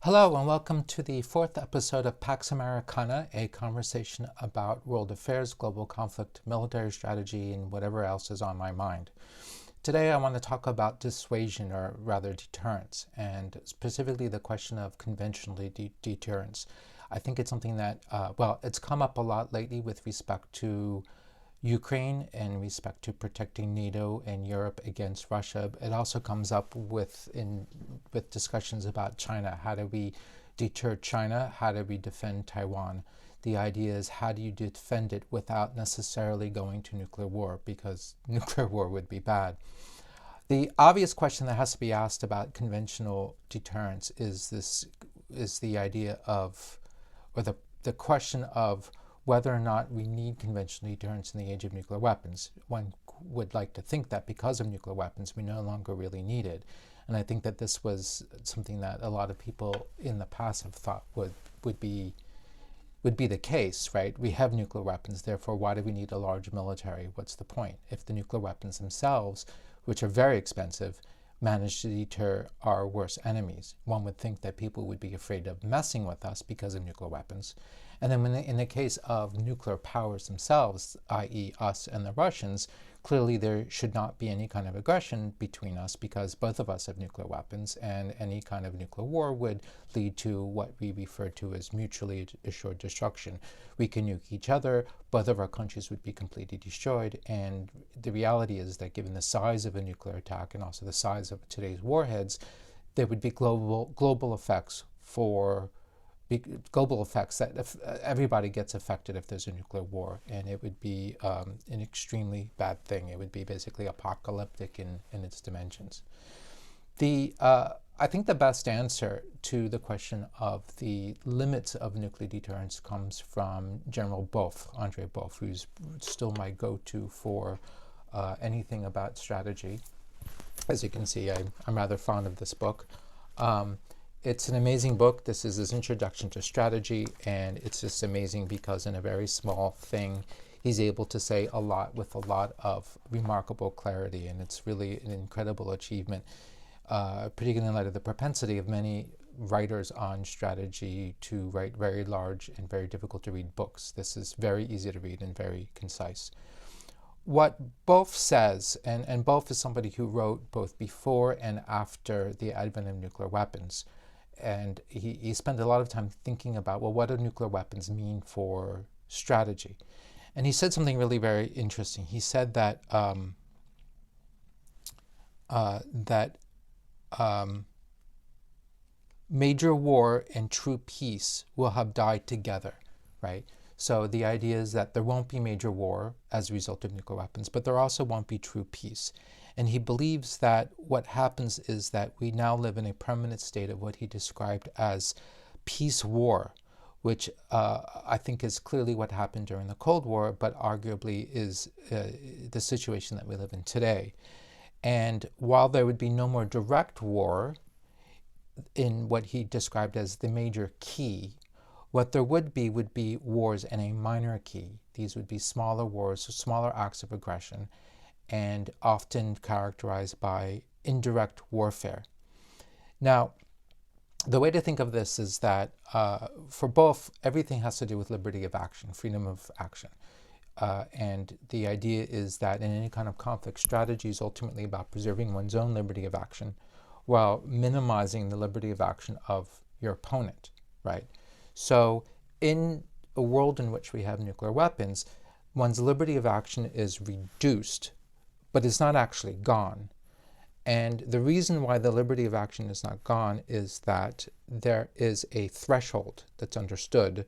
Hello and welcome to the fourth episode of Pax Americana, a conversation about world affairs, global conflict, military strategy, and whatever else is on my mind. Today I want to talk about dissuasion, or rather deterrence, and specifically the question of conventional deterrence. I think it's something that, it's come up a lot lately with respect to Ukraine and respect to protecting NATO and Europe against Russia. It also comes up with discussions about China. How do we deter China? How do we defend Taiwan? The idea is, how do you defend it without necessarily going to nuclear war, because nuclear war would be bad. The obvious question that has to be asked about conventional deterrence is the idea of, or the question of, whether or not we need conventional deterrence in the age of nuclear weapons. One would like to think that because of nuclear weapons, we no longer really need it. And I think that this was something that a lot of people in the past have thought would be the case, right? We have nuclear weapons, therefore why do we need a large military? What's the point? If the nuclear weapons themselves, which are very expensive, manage to deter our worst enemies, one would think that people would be afraid of messing with us because of nuclear weapons. And then in the case of nuclear powers themselves, i.e. us and the Russians, clearly there should not be any kind of aggression between us because both of us have nuclear weapons, and any kind of nuclear war would lead to what we refer to as mutually assured destruction. We can nuke each other, both of our countries would be completely destroyed, and the reality is that given the size of a nuclear attack and also the size of today's warheads, there would be global effects that everybody gets affected if there's a nuclear war, and it would be an extremely bad thing. It would be basically apocalyptic in its dimensions. I think the best answer to the question of the limits of nuclear deterrence comes from General Beaufre, Andre Beaufre, who's still my go-to for anything about strategy. As you can see, I'm rather fond of this book. It's an amazing book. This is his introduction to strategy, and it's just amazing because in a very small thing, he's able to say a lot with a lot of remarkable clarity, and it's really an incredible achievement, particularly in light of the propensity of many writers on strategy to write very large and very difficult to read books. This is very easy to read and very concise. What Beaufre says, and Beaufre is somebody who wrote both before and after the advent of nuclear weapons, and he spent a lot of time thinking about, well, what do nuclear weapons mean for strategy? And he said something really very interesting. He said that major war and true peace will have died together, right? So the idea is that there won't be major war as a result of nuclear weapons, but there also won't be true peace. And he believes that what happens is that we now live in a permanent state of what he described as peace war, which I think is clearly what happened during the Cold War, but arguably is the situation that we live in today. And while there would be no more direct war in what he described as the major key, what there would be wars in a minor key. These would be smaller wars, smaller acts of aggression, and often characterized by indirect warfare. Now, the way to think of this is that for both, everything has to do with liberty of action, freedom of action. And the idea is that in any kind of conflict, strategy is ultimately about preserving one's own liberty of action while minimizing the liberty of action of your opponent, right? So in a world in which we have nuclear weapons, one's liberty of action is reduced, but it's not actually gone. And the reason why the liberty of action is not gone is that there is a threshold that's understood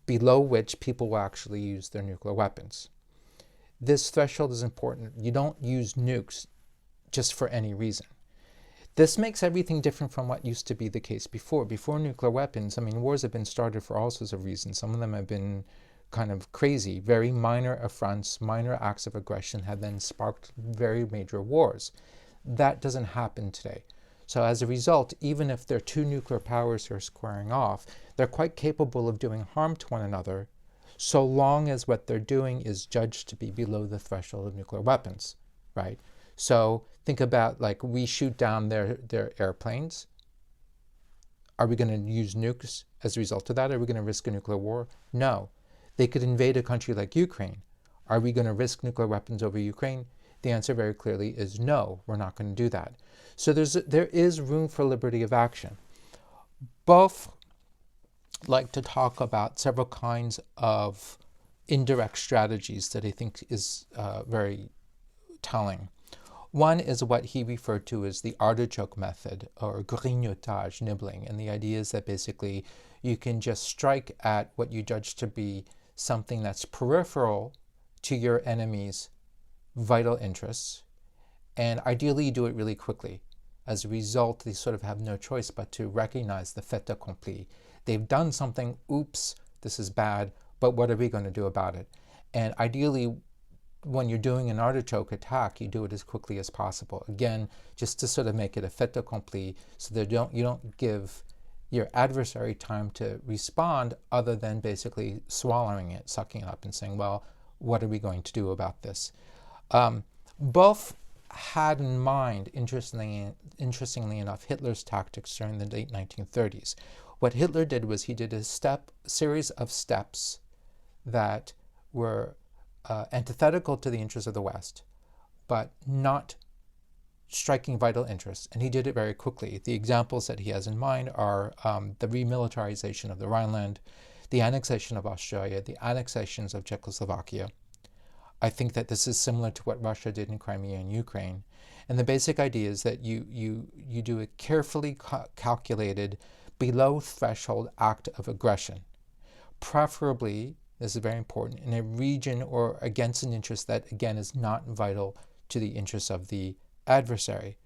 below which people will actually use their nuclear weapons. This threshold is important. You don't use nukes just for any reason. This makes everything different from what used to be the case before. Before nuclear weapons, I mean, wars have been started for all sorts of reasons. Some of them have been kind of crazy. Very minor affronts, minor acts of aggression have then sparked very major wars. That doesn't happen today. So as a result, even if there are two nuclear powers who are squaring off, they're quite capable of doing harm to one another, so long as what they're doing is judged to be below the threshold of nuclear weapons, right? So think about, like, we shoot down their airplanes. Are we going to use nukes as a result of that? Are we going to risk a nuclear war? No. They could invade a country like Ukraine. Are we going to risk nuclear weapons over Ukraine? The answer very clearly is no, we're not going to do that. So there is room for liberty of action. Both like to talk about several kinds of indirect strategies that I think is very telling. One is what he referred to as the artichoke method, or grignotage, nibbling. And the idea is that basically you can just strike at what you judge to be something that's peripheral to your enemy's vital interests, and ideally you do it really quickly. As a result, they sort of have no choice but to recognize the fait accompli. They've done something, oops, this is bad, but what are we going to do about it? And ideally, when you're doing an artichoke attack, you do it as quickly as possible. Again, just to sort of make it a fait accompli, so that you don't give your adversary time to respond other than basically swallowing it, sucking it up and saying, well, what are we going to do about this? Both had in mind, interestingly enough, Hitler's tactics during the late 1930s. What Hitler did was he did a series of steps that were antithetical to the interests of the West, but not striking vital interests, and he did it very quickly. The examples that he has in mind are the remilitarization of the Rhineland, the annexation of Australia, the annexations of Czechoslovakia. I think that this is similar to what Russia did in Crimea and Ukraine. And the basic idea is that you do a carefully calculated, below threshold act of aggression, preferably, this is very important, in a region or against an interest that, again, is not vital to the interests of the adversary.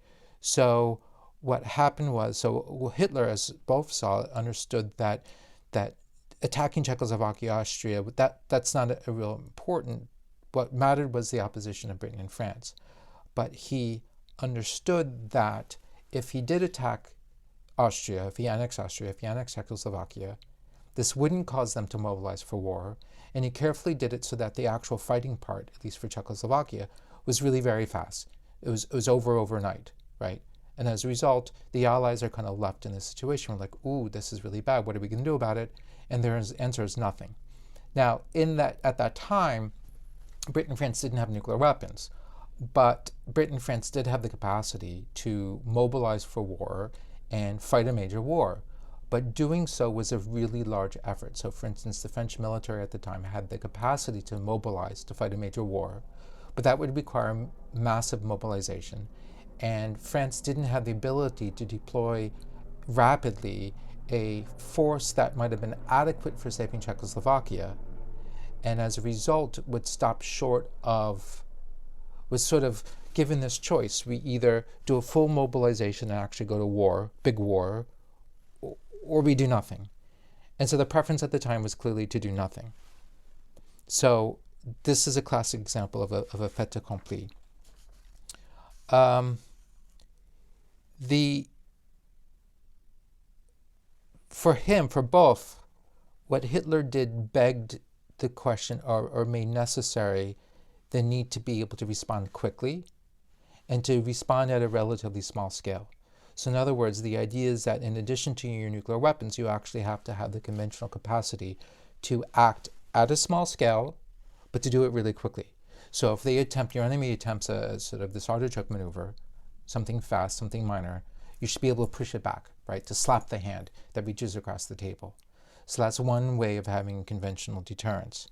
So what happened was, Hitler, as both saw, understood that attacking Czechoslovakia, Austria, that's not a real important. What mattered was the opposition of Britain and France. But he understood that if he did attack Austria, if he annexed Czechoslovakia, this wouldn't cause them to mobilize for war. And he carefully did it so that the actual fighting part, at least for Czechoslovakia, was really very fast. It was over overnight, right? And as a result, the Allies are kind of left in this situation. We're like, ooh, this is really bad. What are we going to do about it? And their answer is nothing. Now, at that time, Britain and France didn't have nuclear weapons, but Britain and France did have the capacity to mobilize for war and fight a major war. But doing so was a really large effort. So, for instance, the French military at the time had the capacity to mobilize to fight a major war, but that would require massive mobilization. And France didn't have the ability to deploy rapidly a force that might have been adequate for saving Czechoslovakia, and as a result would stop short of, was sort of given this choice. We either do a full mobilization and actually go to war, big war, or we do nothing. And so the preference at the time was clearly to do nothing. So this is a classic example of a fait accompli. For both, what Hitler did begged the question, or made necessary the need to be able to respond quickly and to respond at a relatively small scale. So in other words, the idea is that in addition to your nuclear weapons, you actually have to have the conventional capacity to act at a small scale, but to do it really quickly. So if your enemy attempts a sort of this artichoke maneuver, something fast, something minor, you should be able to push it back, right? To slap the hand that reaches across the table. So that's one way of having conventional deterrence.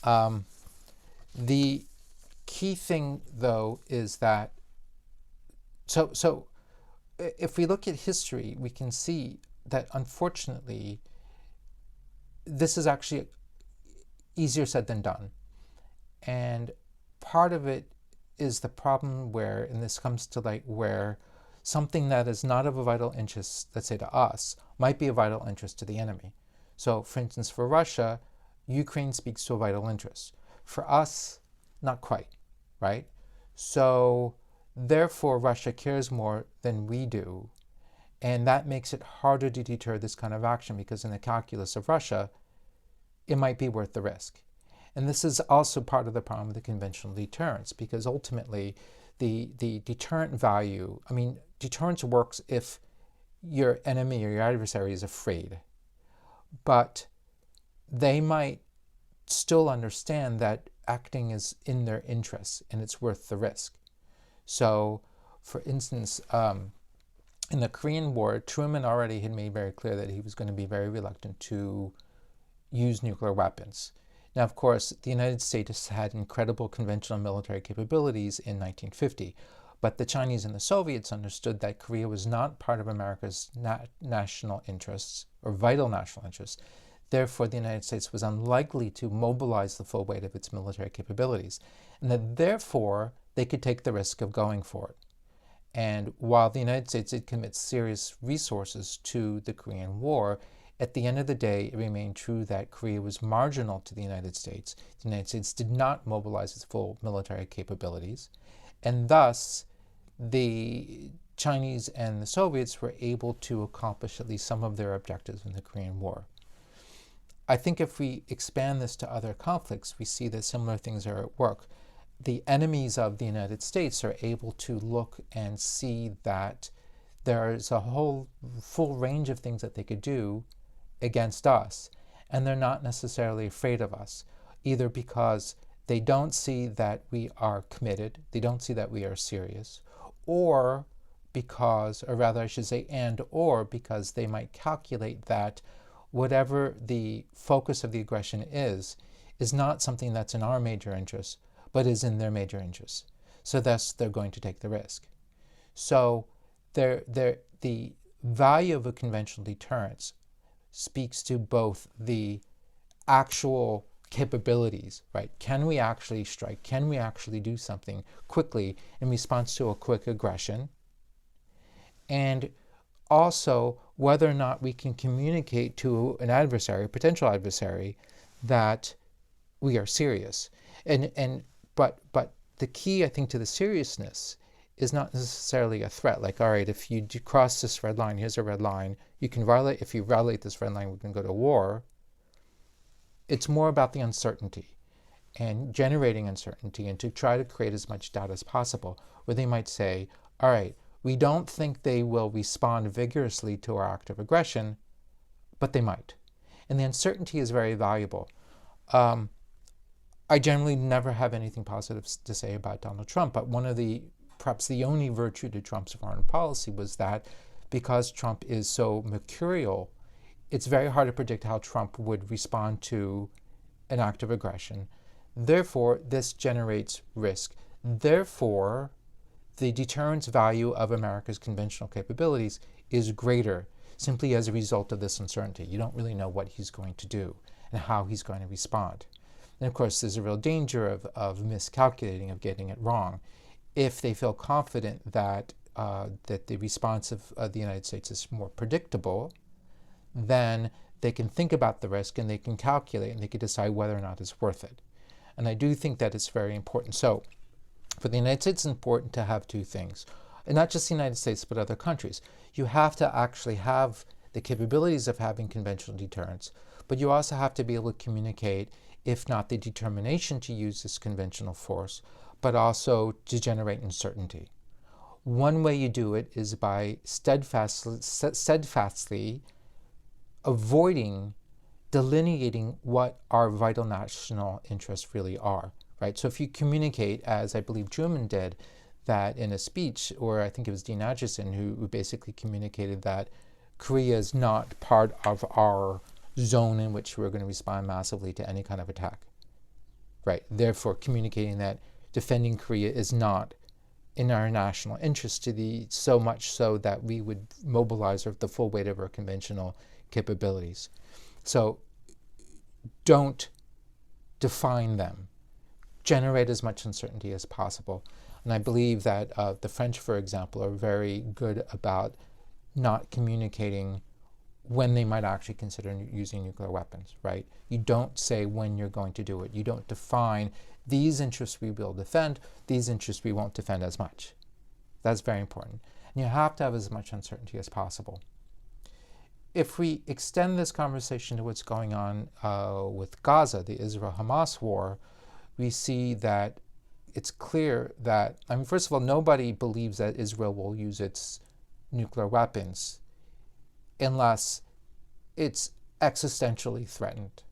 The key thing, though, is that, so if we look at history, we can see that, unfortunately, this is actually easier said than done. And part of it is the problem where, and this comes to light, where something that is not of a vital interest, let's say to us, might be a vital interest to the enemy. So, for instance, for Russia, Ukraine speaks to a vital interest. For us, not quite, right? So, therefore, Russia cares more than we do. And that makes it harder to deter this kind of action, because in the calculus of Russia, it might be worth the risk. And this is also part of the problem with the conventional deterrence, because ultimately the deterrent value, deterrence works if your enemy or your adversary is afraid. But they might still understand that acting is in their interests and it's worth the risk. So, for instance, in the Korean War, Truman already had made very clear that he was going to be very reluctant to use nuclear weapons. Now, of course, the United States had incredible conventional military capabilities in 1950, but the Chinese and the Soviets understood that Korea was not part of America's national interests or vital national interests. Therefore, the United States was unlikely to mobilize the full weight of its military capabilities, and that therefore they could take the risk of going for it. And while the United States did commit serious resources to the Korean War, at the end of the day, it remained true that Korea was marginal to the United States. The United States did not mobilize its full military capabilities, and thus the Chinese and the Soviets were able to accomplish at least some of their objectives in the Korean War. I think if we expand this to other conflicts, we see that similar things are at work. The enemies of the United States are able to look and see that there is a whole full range of things that they could do against us, and they're not necessarily afraid of us, either because they don't see that we are committed, they don't see that we are serious, or because, or rather I should say, and or because they might calculate that whatever the focus of the aggression is not something that's in our major interest, but is in their major interest. So thus, they're going to take the risk. So the value of a conventional deterrence speaks to both the actual capabilities, right? Can we actually strike? Can we actually do something quickly in response to a quick aggression? And also whether or not we can communicate to an adversary, a potential adversary, that we are serious. But the key, I think, to the seriousness is not necessarily a threat. Like, all right, if you cross this red line, here's a red line. You can violate. If you violate this red line, we can go to war. It's more about the uncertainty and generating uncertainty, and to try to create as much doubt as possible, where they might say, all right, we don't think they will respond vigorously to our act of aggression, but they might. And the uncertainty is very valuable. I generally never have anything positive to say about Donald Trump, but one of the, perhaps the only virtue to Trump's foreign policy was that because Trump is so mercurial, it's very hard to predict how Trump would respond to an act of aggression. Therefore, this generates risk. Therefore, the deterrence value of America's conventional capabilities is greater simply as a result of this uncertainty. You don't really know what he's going to do and how he's going to respond. And of course, there's a real danger of miscalculating, of getting it wrong. If they feel confident that that the response of the United States is more predictable, then they can think about the risk and they can calculate and they can decide whether or not it's worth it. And I do think that it's very important. So for the United States, it's important to have two things. And not just the United States, but other countries. You have to actually have the capabilities of having conventional deterrence, but you also have to be able to communicate, if not the determination to use this conventional force, but also to generate uncertainty. One way you do it is by steadfastly avoiding delineating what our vital national interests really are, right? So if you communicate, as I believe Truman did, that in a speech, or I think it was Dean Acheson who basically communicated that Korea is not part of our zone in which we're going to respond massively to any kind of attack, right? Therefore, communicating that defending Korea is not in our national interest so much so that we would mobilize the full weight of our conventional capabilities. So don't define them. Generate as much uncertainty as possible. And I believe that the French, for example, are very good about not communicating when they might actually consider using nuclear weapons, right? You don't say when you're going to do it. You don't define these interests we will defend, these interests we won't defend as much. That's very important. And you have to have as much uncertainty as possible. If we extend this conversation to what's going on with Gaza, the Israel-Hamas war, we see that it's clear that, I mean, first of all, nobody believes that Israel will use its nuclear weapons unless it's existentially threatened.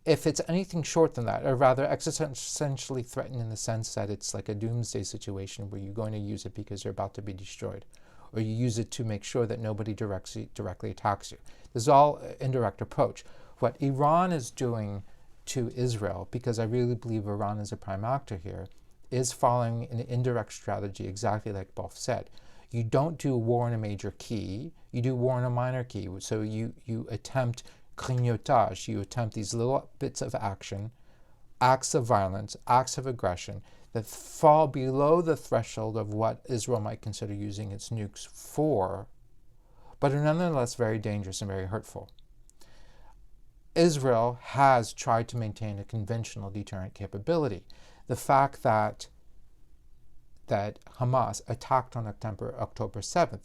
If it's anything short than that, or rather existentially threatened in the sense that it's like a doomsday situation where you're going to use it because you're about to be destroyed, or you use it to make sure that nobody directly attacks you. This is all indirect approach. What Iran is doing to Israel, because I really believe Iran is a prime actor here, is following an indirect strategy exactly like Beaufre said. You don't do war in a major key, you do war in a minor key. So you attempt grignotage, you attempt these little bits of action, acts of violence, acts of aggression that fall below the threshold of what Israel might consider using its nukes for, but are nonetheless very dangerous and very hurtful. Israel has tried to maintain a conventional deterrent capability. The fact that Hamas attacked on October 7th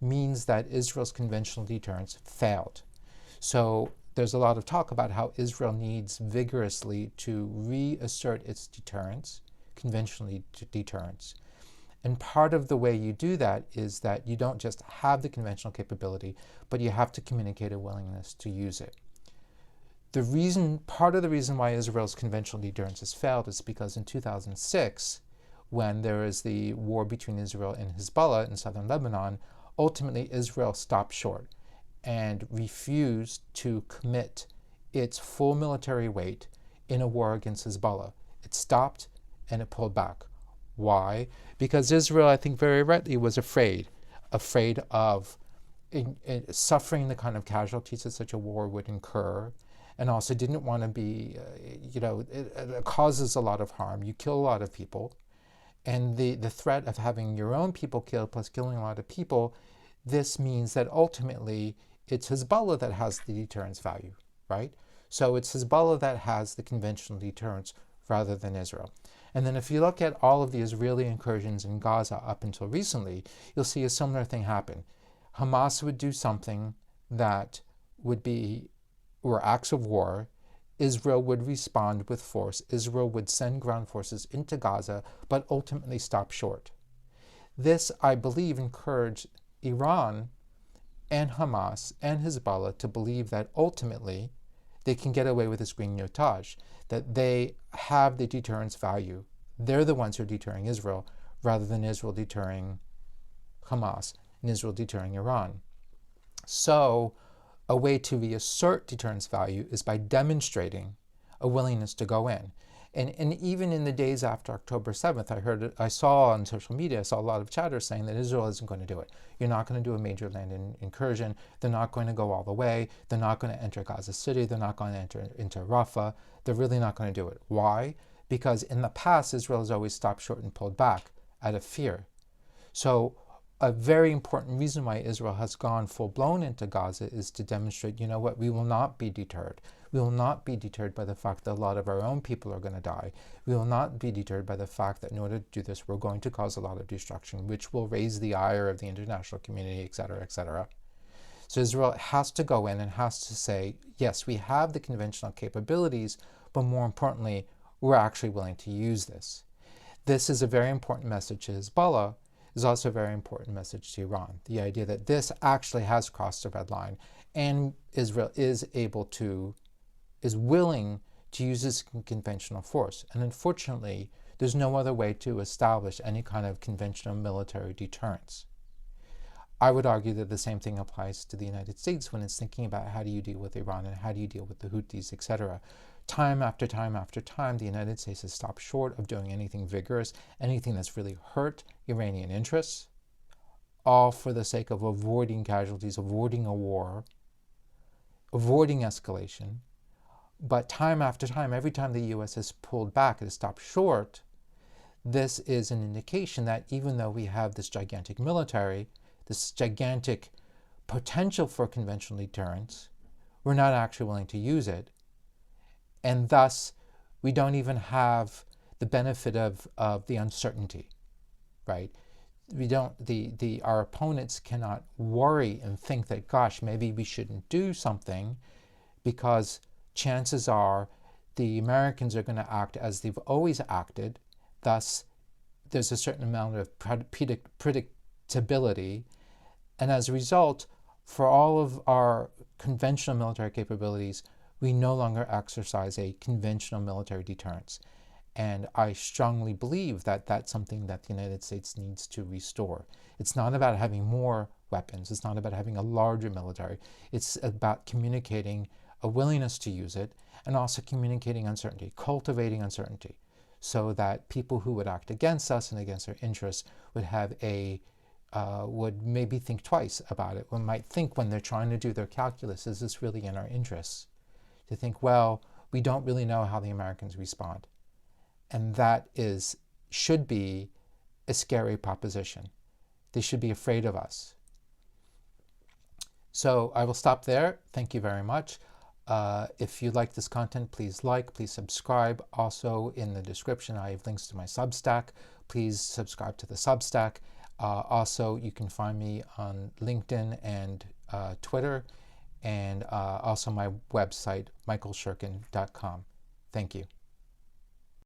means that Israel's conventional deterrence failed. So there's a lot of talk about how Israel needs vigorously to reassert its deterrence, conventional deterrence. And part of the way you do that is that you don't just have the conventional capability, but you have to communicate a willingness to use it. Part of the reason why Israel's conventional deterrence has failed is because in 2006, when there was the war between Israel and Hezbollah in southern Lebanon, ultimately Israel stopped short and refused to commit its full military weight in a war against Hezbollah. It stopped and it pulled back. Why? Because Israel, I think very rightly, was afraid of suffering the kind of casualties that such a war would incur, and also didn't want to be, it causes a lot of harm. You kill a lot of people. And the threat of having your own people killed plus killing a lot of people, this means that ultimately it's Hezbollah that has the deterrence value, right? So it's Hezbollah that has the conventional deterrence rather than Israel. And then if you look at all of the Israeli incursions in Gaza up until recently, you'll see a similar thing happen. Hamas would do something that were acts of war. Israel would respond with force. Israel would send ground forces into Gaza, but ultimately stop short. This, I believe, encouraged Iran and Hamas and Hezbollah to believe that ultimately they can get away with this grignotage, that they have the deterrence value. They're the ones who are deterring Israel, rather than Israel deterring Hamas and Israel deterring Iran. So, a way to reassert deterrence value is by demonstrating a willingness to go in. And even in the days after October 7th, I saw on social media, a lot of chatter saying that Israel isn't going to do it. You're not going to do a major land incursion. They're not going to go all the way. They're not going to enter Gaza City. They're not going to enter into Rafah. They're really not going to do it. Why? Because in the past, Israel has always stopped short and pulled back out of fear. So a very important reason why Israel has gone full-blown into Gaza is to demonstrate, we will not be deterred. We will not be deterred by the fact that a lot of our own people are going to die. We will not be deterred by the fact that in order to do this, we're going to cause a lot of destruction, which will raise the ire of the international community, etc., etc. So Israel has to go in and has to say, yes, we have the conventional capabilities, but more importantly, we're actually willing to use this. This is a very important message to Hezbollah. Is also a very important message to Iran. The idea that this actually has crossed the red line, and Israel is willing to use this conventional force. And unfortunately, there's no other way to establish any kind of conventional military deterrence. I would argue that the same thing applies to the United States when it's thinking about how do you deal with Iran and how do you deal with the Houthis, etc. Time after time after time, the United States has stopped short of doing anything vigorous, anything that's really hurt Iranian interests, all for the sake of avoiding casualties, avoiding a war, avoiding escalation. But time after time, every time the U.S. has pulled back, it has stopped short, this is an indication that even though we have this gigantic military, this gigantic potential for conventional deterrence, we're not actually willing to use it. And thus, we don't even have the benefit of the uncertainty, right? Our opponents cannot worry and think that, gosh, maybe we shouldn't do something, because chances are the Americans are going to act as they've always acted. Thus, there's a certain amount of predictability. And as a result, for all of our conventional military capabilities, we no longer exercise a conventional military deterrence. And I strongly believe that that's something that the United States needs to restore. It's not about having more weapons. It's not about having a larger military. It's about communicating a willingness to use it, and also communicating uncertainty, cultivating uncertainty, so that people who would act against us and against our interests would have would maybe think twice about it. One might think, when they're trying to do their calculus, is this really in our interests? To think, well, we don't really know how the Americans respond. And that should be a scary proposition. They should be afraid of us. So I will stop there. Thank you very much. If you like this content, please please subscribe. Also, in the description, I have links to my Substack. Please subscribe to the Substack. Also, you can find me on LinkedIn and Twitter, and also my website, michaelshirkin.com. Thank you.